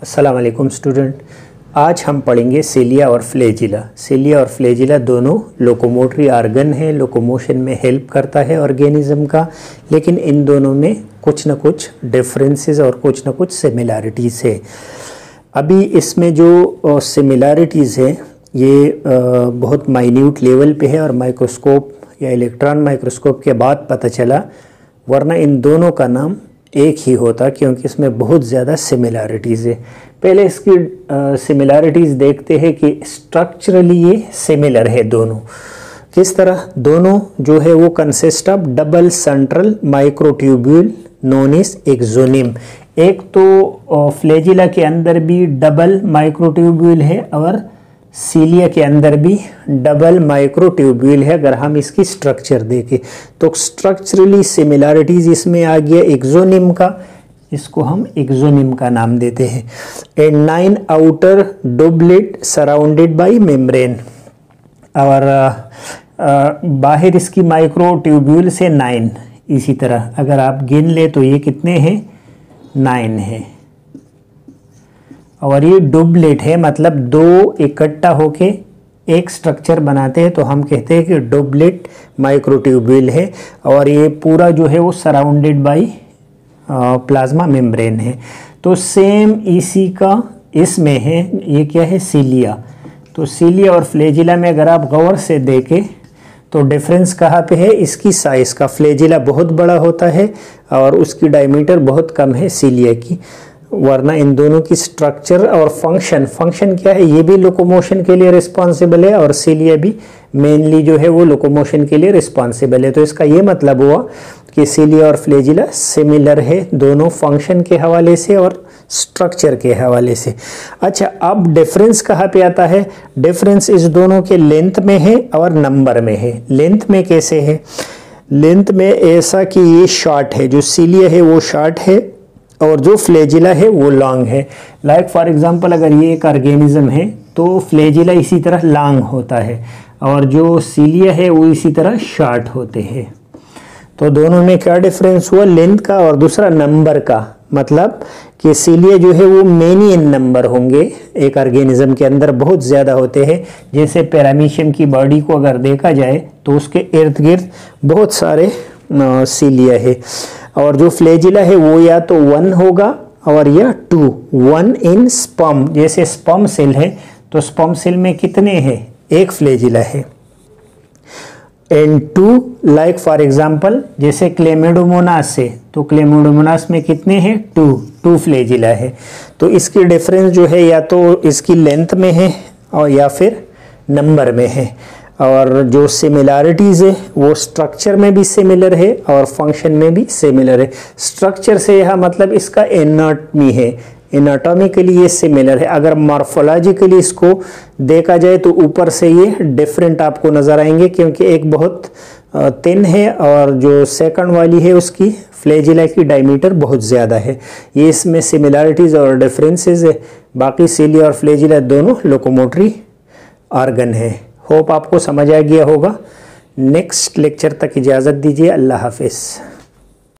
अस्सलाम वालेकुम स्टूडेंट। आज हम पढ़ेंगे सिलिया और फ्लैजिला। सिलिया और फ्लैजिला दोनों लोकोमोटरी आर्गन है, लोकोमोशन में हेल्प करता है ऑर्गेनिज्म का, लेकिन इन दोनों में कुछ न कुछ डिफरेंसेस और कुछ न कुछ सिमिलैरिटीज़ है। अभी इसमें जो सिमिलैरिटीज़ है ये बहुत माइन्यूट लेवल पे है और माइक्रोस्कोप या इलेक्ट्रॉन माइक्रोस्कोप के बाद पता चला, वरना इन दोनों का नाम एक ही होता क्योंकि इसमें बहुत ज़्यादा सिमिलैरिटीज़ है। पहले इसकी सिमिलैरिटीज़ देखते हैं कि स्ट्रक्चरली ये सिमिलर है दोनों। किस तरह? दोनों जो है वो consist of double central microtubule known as axoneme. एक तो फ्लैजिला के अंदर भी डबल माइक्रोट्यूब्यूल है और सिलिया के अंदर भी डबल माइक्रोट्यूब्यूल है। अगर हम इसकी स्ट्रक्चर देखें तो स्ट्रक्चरली सिमिलैरिटीज इसमें आ गया एक्सोनिम का, इसको हम एक्सोनिम का नाम देते हैं। And 9 outer doublet surrounded by membrane, और बाहर इसकी माइक्रोट्यूब्यूल से 9। इसी तरह अगर आप गिन ले तो ये कितने हैं? 9 है। और ये डुबलेट है, मतलब दो इकट्ठा होके एक स्ट्रक्चर बनाते हैं तो हम कहते हैं कि डुबलेट माइक्रोट्यूब्यूल है। और ये पूरा जो है वो सराउंडेड बाय प्लाज्मा मेम्ब्रेन है। तो सेम इसी का इसमें है। ये क्या है? सिलिया। तो सिलिया और फ्लैजिला में अगर आप गौर से देखें तो डिफरेंस कहाँ पे है? इसकी साइज़ का। फ्लैजिला बहुत बड़ा होता है और उसकी डायमीटर बहुत कम है सिलिया की, वरना इन दोनों की स्ट्रक्चर और फंक्शन क्या है? ये भी लोकोमोशन के लिए रिस्पॉन्सिबल है और सिलिया भी मेनली जो है वो लोकोमोशन के लिए रिस्पॉन्सिबल है। तो इसका ये मतलब हुआ कि सिलिया और फ्लैजिला सिमिलर है दोनों फंक्शन के हवाले से और स्ट्रक्चर के हवाले से। अच्छा, अब डिफरेंस कहाँ पे आता है? डिफरेंस इस दोनों के लेंथ में है और नंबर में है। लेंथ में कैसे है? लेंथ में ऐसा कि ये शॉर्ट है, जो सिलिया है वो शॉर्ट है और जो फ्लैजिला है वो लॉन्ग है। लाइक फॉर एग्जांपल अगर ये एक ऑर्गेनिज्म है तो फ्लैजिला इसी तरह लॉन्ग होता है और जो सिलिया है वो इसी तरह शॉर्ट होते हैं। तो दोनों में क्या डिफरेंस हुआ? लेंथ का और दूसरा नंबर का। मतलब कि सिलिया जो है वो मेनी इन नंबर होंगे, एक ऑर्गेनिज्म के अंदर बहुत ज़्यादा होते हैं। जैसे पैरामीशियम की बॉडी को अगर देखा जाए तो उसके इर्द गिर्द बहुत सारे सिलिया है। और जो फ्लैजिला है वो या तो 1 होगा और या 2। 1 इन स्पर्म, जैसे स्पर्म सेल है तो स्पर्म सेल में कितने हैं? एक फ्लैजिला है। एंड 2 लाइक फॉर एग्जांपल जैसे क्लेमिडोमोनास है तो क्लेमिडोमोनास में कितने हैं? 2 फ्लैजिला है। तो इसकी डिफरेंस जो है या तो इसकी लेंथ में है और या फिर नंबर में है। और जो सिमिलैरिटीज़ है वो स्ट्रक्चर में भी सिमिलर है और फंक्शन में भी सिमिलर है। स्ट्रक्चर से यह मतलब इसका एनाटॉमी है, एनाटॉमिकली ये सिमिलर है। अगर मॉर्फोलॉजिकली इसको देखा जाए तो ऊपर से ये डिफरेंट आपको नज़र आएंगे क्योंकि एक बहुत थिन है और जो सेकंड वाली है उसकी फ्लैजिला की डायमीटर बहुत ज़्यादा है। ये इसमें सिमिलैरिटीज़ और डिफरेंसेस है। बाकी सिलिया और फ्लैजिला दोनों लोकोमोटरी ऑर्गन है। होप आपको समझ आ गया होगा। नेक्स्ट लेक्चर तक इजाज़त दीजिए। अल्लाह हाफिज़।